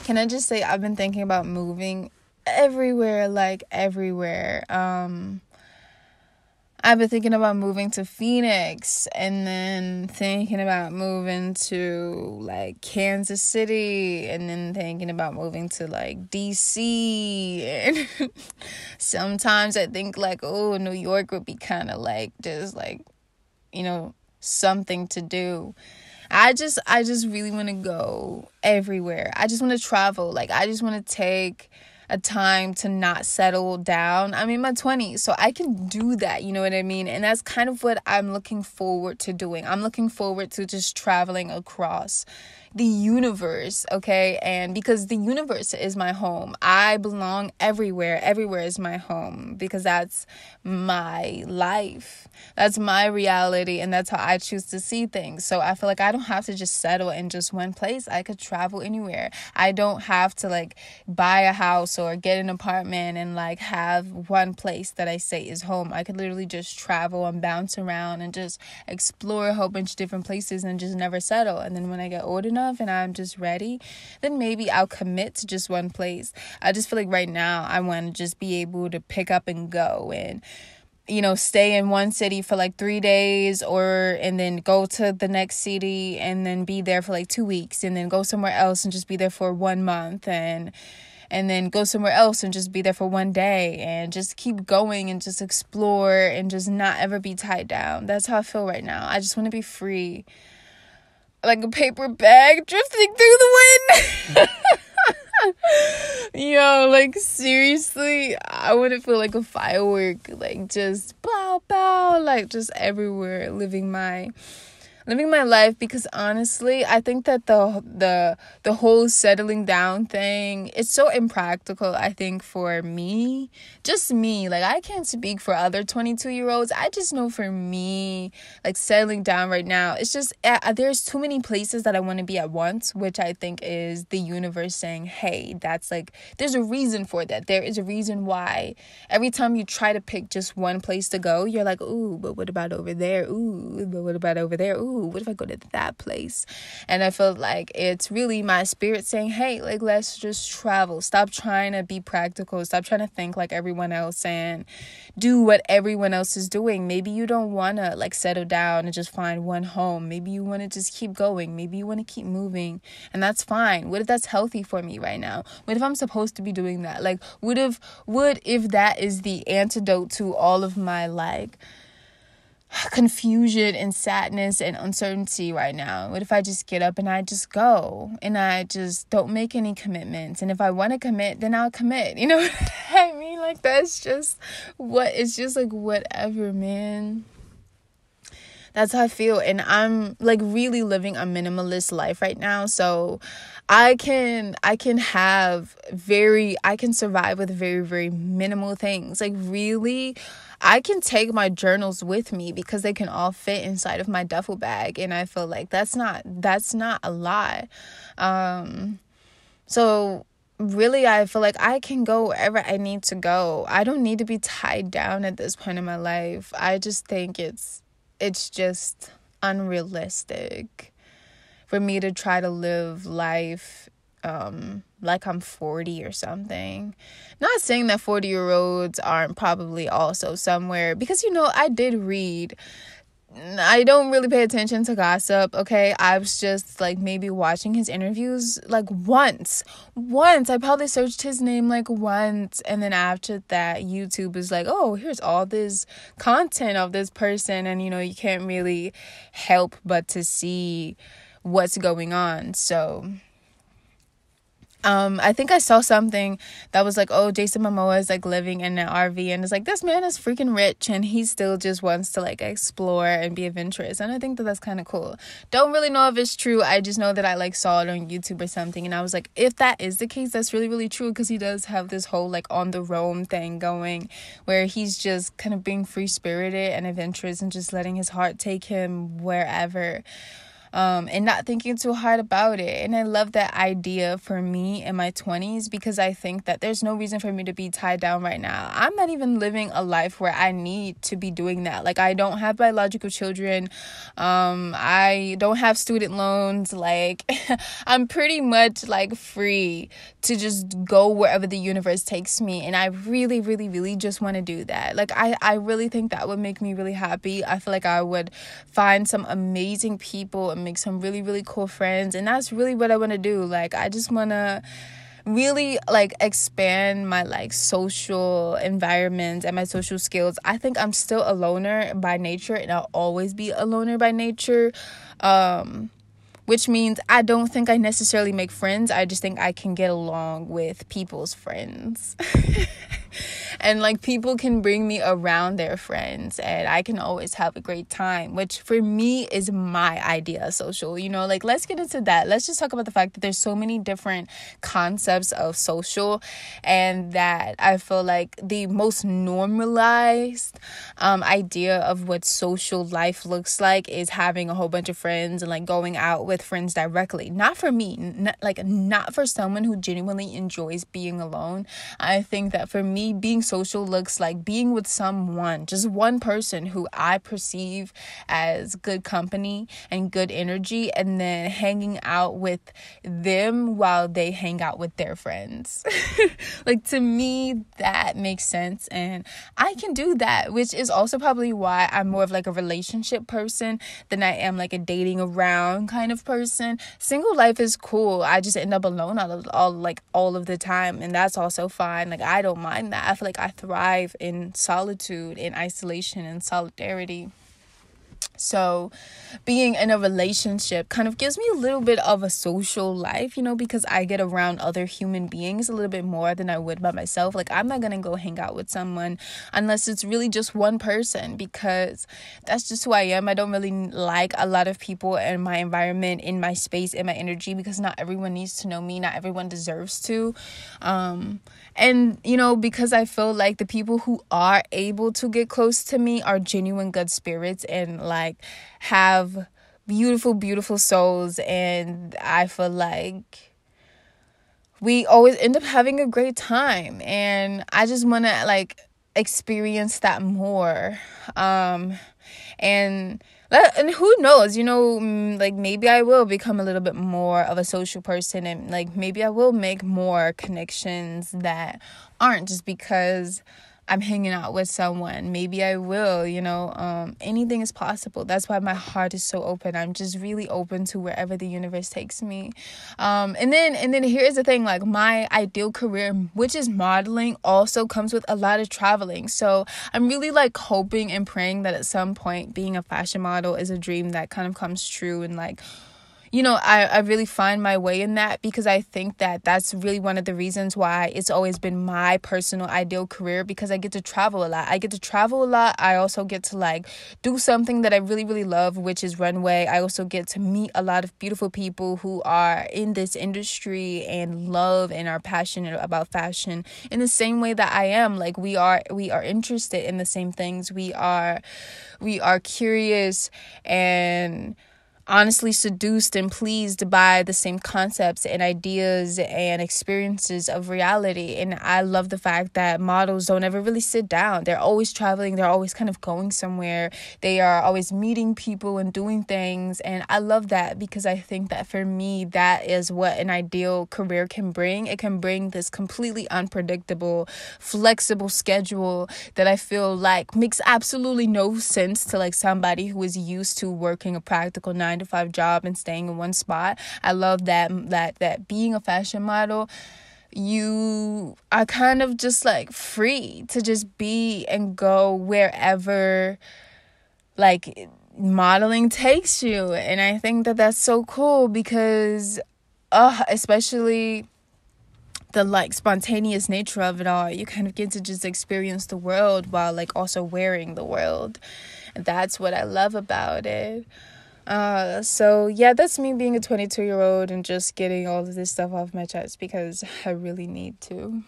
can I just say I've been thinking about moving everywhere, like everywhere. I've been thinking about moving to Phoenix, and then thinking about moving to like Kansas City, and then thinking about moving to like DC. And sometimes I think like, oh, New York would be kind of like just like, something to do. I just really want to go everywhere. I just want to travel. Like, I just want to take a time to not settle down. I'm in my 20s, so I can do that, you know what I mean? And that's kind of what I'm looking forward to doing. I'm looking forward to just traveling across the universe, okay? And because the universe is my home, I belong everywhere. Everywhere is my home, because that's my life. That's my reality, and that's how I choose to see things. So I feel like I don't have to just settle in just one place. I could travel anywhere. I don't have to like buy a house or get an apartment and like have one place that I say is home. I could literally just travel and bounce around and just explore a whole bunch of different places and just never settle. And then when I get old enough and I'm just ready, then maybe I'll commit to just one place. I just feel like right now I want to just be able to pick up and go and stay in one city for like 3 days, and then go to the next city and then be there for like 2 weeks, and then go somewhere else and just be there for 1 month, and then go somewhere else and just be there for 1 day, and just keep going and just explore and just not ever be tied down. That's how I feel right now. I just want to be free, like a paper bag drifting through the wind. Yo, like seriously, I wouldn't feel like a firework, like just pow pow, like just everywhere, living my life. Because honestly, I think that the whole settling down thing, it's so impractical, I think, for me, just me. Like, I can't speak for other 22-year-olds. I just know for me, like, settling down right now, it's just there's too many places that I want to be at once, which I think is the universe saying, hey, that's like, there's a reason for that. There is a reason why every time you try to pick just one place to go, you're like, ooh, but what about over there? Ooh, but what about over there? Ooh, what if I go to that place? And I feel like it's really my spirit saying, hey, like, let's just travel. Stop trying to be practical. Stop trying to think like everyone else and do what everyone else is doing. Maybe you don't want to like settle down and just find one home. Maybe you want to just keep going. Maybe you want to keep moving, and that's fine. What if that's healthy for me right now? What if I'm supposed to be doing that? Like, what if that is the antidote to all of my like confusion and sadness and uncertainty right now? What if I just get up and I just go and I just don't make any commitments? And if I want to commit, then I'll commit. You know what I mean? Like, that's just it's just like whatever, man. That's how I feel. And I'm like really living a minimalist life right now. So I can survive with very, very minimal things. Like, really, I can take my journals with me because they can all fit inside of my duffel bag. And I feel like that's not a lot. So really, I feel like I can go wherever I need to go. I don't need to be tied down at this point in my life. I just think it's just unrealistic for me to try to live life like I'm 40 or something. Not saying that 40-year-olds aren't probably also somewhere, because I did read. I don't really pay attention to gossip, okay? I was just like maybe watching his interviews like once. I probably searched his name like once, and then after that YouTube is like, oh, here's all this content of this person, and you can't really help but to see what's going on. So I think I saw something that was like, oh, Jason Momoa is like living in an RV, and it's like, this man is freaking rich and he still just wants to like explore and be adventurous. And I think that that's kind of cool. Don't really know if it's true. I just know that I like saw it on YouTube or something, and I was like, if that is the case, that's really, really true, because he does have this whole like on the roam thing going, where he's just kind of being free spirited and adventurous and just letting his heart take him wherever. and not thinking too hard about it. And I love that idea for me in my 20s, because I think that there's no reason for me to be tied down right now. I'm not even living a life where I need to be doing that. Like, I don't have biological children. I don't have student loans. Like, I'm pretty much like free to just go wherever the universe takes me. And I really, really, really just want to do that. Like, I really think that would make me really happy. I feel like I would find some amazing people and make some really, really cool friends. And that's really what I want to do. Like, I just want to really like expand my like social environment and my social skills. I think I'm still a loner by nature, and I'll always be a loner by nature. Which means I don't think I necessarily make friends. I just think I can get along with people's friends. And like, people can bring me around their friends, and I can always have a great time, which for me is my idea of social. You know, like, let's get into that. Let's just talk about the fact that there's so many different concepts of social, and that I feel like the most normalized idea of what social life looks like is having a whole bunch of friends and like going out with friends directly. Not for me, not for someone who genuinely enjoys being alone. I think that for me, being social looks like being with someone, just one person who I perceive as good company and good energy, and then hanging out with them while they hang out with their friends. Like, to me, that makes sense, and I can do that, which is also probably why I'm more of like a relationship person than I am like a dating around kind of person. Single life is cool. I just end up alone all of the time, and that's also fine. Like, I don't mind that. I feel like I thrive in solitude, in isolation, and solidarity. So being in a relationship kind of gives me a little bit of a social life, you know, because I get around other human beings a little bit more than I would by myself. Like, I'm not gonna go hang out with someone unless it's really just one person, because that's just who I am. I don't really like a lot of people in my environment, in my space, in my energy, because not everyone needs to know me. Not everyone deserves to. And, you know, because I feel like the people who are able to get close to me are genuine good spirits and like have beautiful, beautiful souls. And I feel like we always end up having a great time. And I just want to like experience that more. And who knows, you know, like, maybe I will become a little bit more of a social person, and like, maybe I will make more connections that aren't just because I'm hanging out with someone. Maybe I will, you know, anything is possible. That's why my heart is so open. I'm just really open to wherever the universe takes me. And then here's the thing, like, my ideal career, which is modeling, also comes with a lot of traveling. So I'm really like hoping and praying that at some point being a fashion model is a dream that kind of comes true, and like, you know, I really find my way in that, because I think that that's really one of the reasons why it's always been my personal ideal career, because I get to travel a lot. I also get to like do something that I really, really love, which is runway. I also get to meet a lot of beautiful people who are in this industry and love and are passionate about fashion in the same way that I am. Like, we are interested in the same things. We are curious and honestly seduced and pleased by the same concepts and ideas and experiences of reality. And I love the fact that models don't ever really sit down. They're always traveling. They're always kind of going somewhere. They are always meeting people and doing things. And I love that, because I think that for me, that is what an ideal career can bring. It can bring this completely unpredictable, flexible schedule that I feel like makes absolutely no sense to like somebody who is used to working a practical 9-to-5 job and staying in one spot. I love that being a fashion model, you are kind of just like free to just be and go wherever like modeling takes you. And I think that that's so cool, because especially the like spontaneous nature of it all, you kind of get to just experience the world while like also wearing the world. And that's what I love about it. So yeah, that's me being a 22-year-old and just getting all of this stuff off my chest, because I really need to.